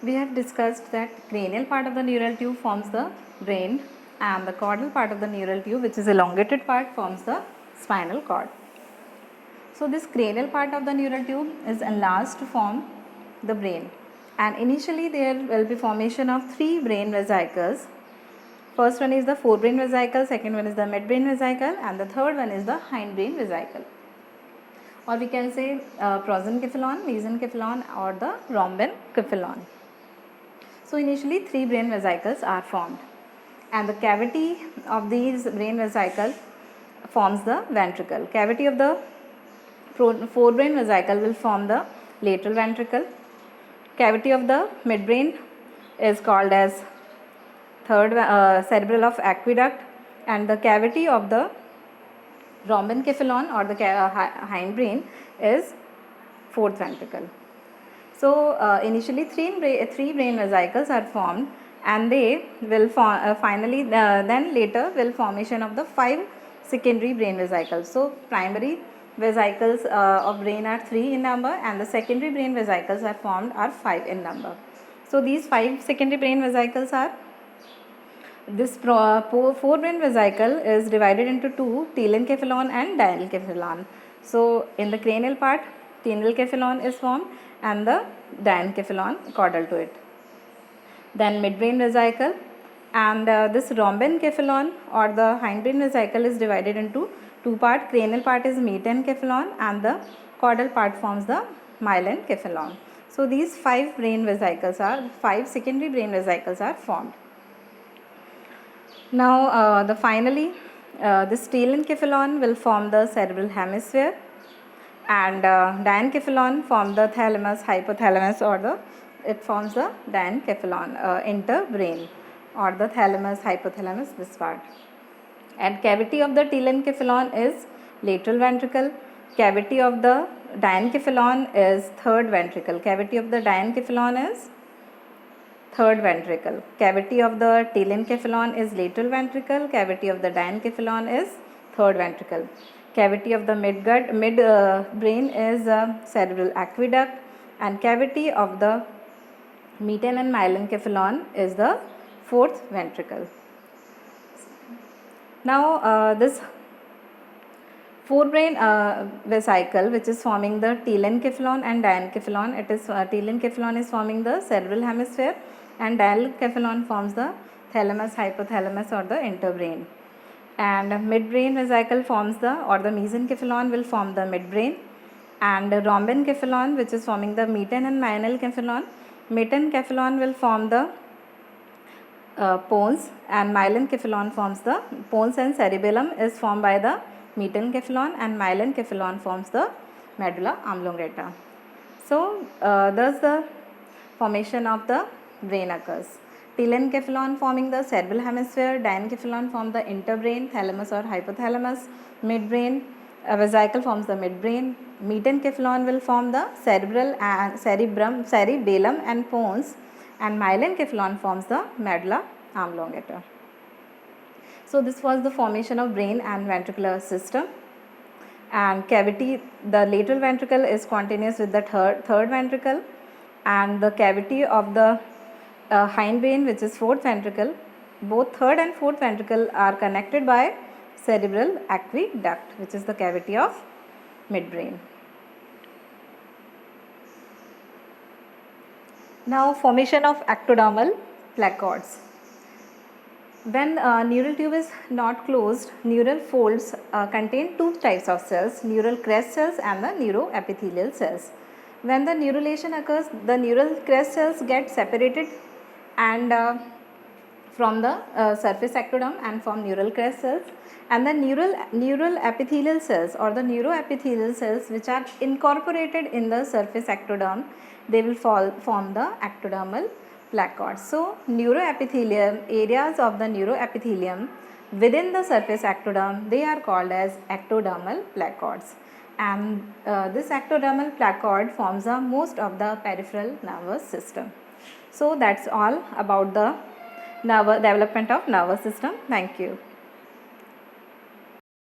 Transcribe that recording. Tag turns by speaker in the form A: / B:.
A: We have discussed that cranial part of the neural tube forms the brain and the caudal part of the neural tube, which is elongated part, forms the spinal cord. So this cranial part of the neural tube is enlarged to form the brain, and initially there will be formation of 3 brain vesicles. First one is the forebrain vesicle, second one is the midbrain vesicle, and the third one is the hindbrain vesicle, or we can say prosencephalon, mesencephalon, or the rhombencephalon. So initially 3 brain vesicles are formed, and the cavity of these brain vesicles forms the ventricle. Cavity of the forebrain vesicle will form the lateral ventricle. Cavity of the midbrain is called as third cerebral of aqueduct, and the cavity of the rhombencephalon or the hindbrain is fourth ventricle. So initially three brain vesicles are formed, and they will finally then later will formation of the 5 secondary brain vesicles. So primary vesicles of brain are 3 in number, and the secondary brain vesicles are formed are 5 in number. So these 5 secondary brain vesicles are, this forebrain vesicle is divided into 2, telencephalon and diencephalon. So in the cranial part, telencephalon is formed and the diencephalon caudal to it. Then midbrain vesicle, and this rhombencephalon or the hindbrain vesicle is divided into 2 parts. Cranial part is metencephalon and the caudal part forms the myelencephalon. So these 5 brain vesicles are 5 secondary brain vesicles are formed. Now finally this telencephalon will form the cerebral hemisphere, and diencephalon form the thalamus, hypothalamus, or it forms the diencephalon interbrain, or the thalamus, hypothalamus, this part. And cavity of the telencephalon is lateral ventricle. Cavity of the diencephalon is third ventricle. Cavity of the diencephalon is third ventricle. Cavity of the telencephalon is lateral ventricle. Cavity of the diencephalon is third ventricle. Cavity of the midbrain is cerebral aqueduct, and cavity of the meten and myelencephalon is the fourth ventricle. Now this forebrain vesicle, which is forming the telencephalon and diencephalon, it is telencephalon is forming the cerebral hemisphere, and diencephalon forms the thalamus, hypothalamus, or the interbrain. And midbrain vesicle forms the, or the mesencephalon will form the midbrain, and rhombencephalon, which is forming the meten and myelencephalon, metencephalon will form the pons, and myelencephalon forms the pons, and cerebellum is formed by the metencephalon, and myelencephalon forms the medulla oblongata. So thus the formation of the brain occurs. Telencephalon forming the cerebral hemisphere, diencephalon form the interbrain, thalamus or hypothalamus, midbrain vesicle forms the midbrain, metencephalon will form the cerebral and cerebellum and pons, and myelencephalon forms the medulla oblongata. So this was the formation of brain and ventricular system. And cavity, the lateral ventricle is continuous with the third ventricle, and the cavity of the hindbrain, which is fourth ventricle, both third and fourth ventricle are connected by cerebral aqueduct, which is the cavity of midbrain. Now formation of ectodermal placoids. When neural tube is not closed, neural folds contain 2 types of cells, neural crest cells and the neuroepithelial cells. When the neurulation occurs, the neural crest cells get separated and from the surface ectoderm and form neural crest cells, and the neural epithelial cells or the neuroepithelial cells, which are incorporated in the surface ectoderm, they will form the ectodermal placoids. So neuroepithelium, areas of the neuroepithelium within the surface ectoderm, they are called as ectodermal placoids, and this ectodermal placoid forms the most of the peripheral nervous system. So that's all about the development of nervous system. Thank you.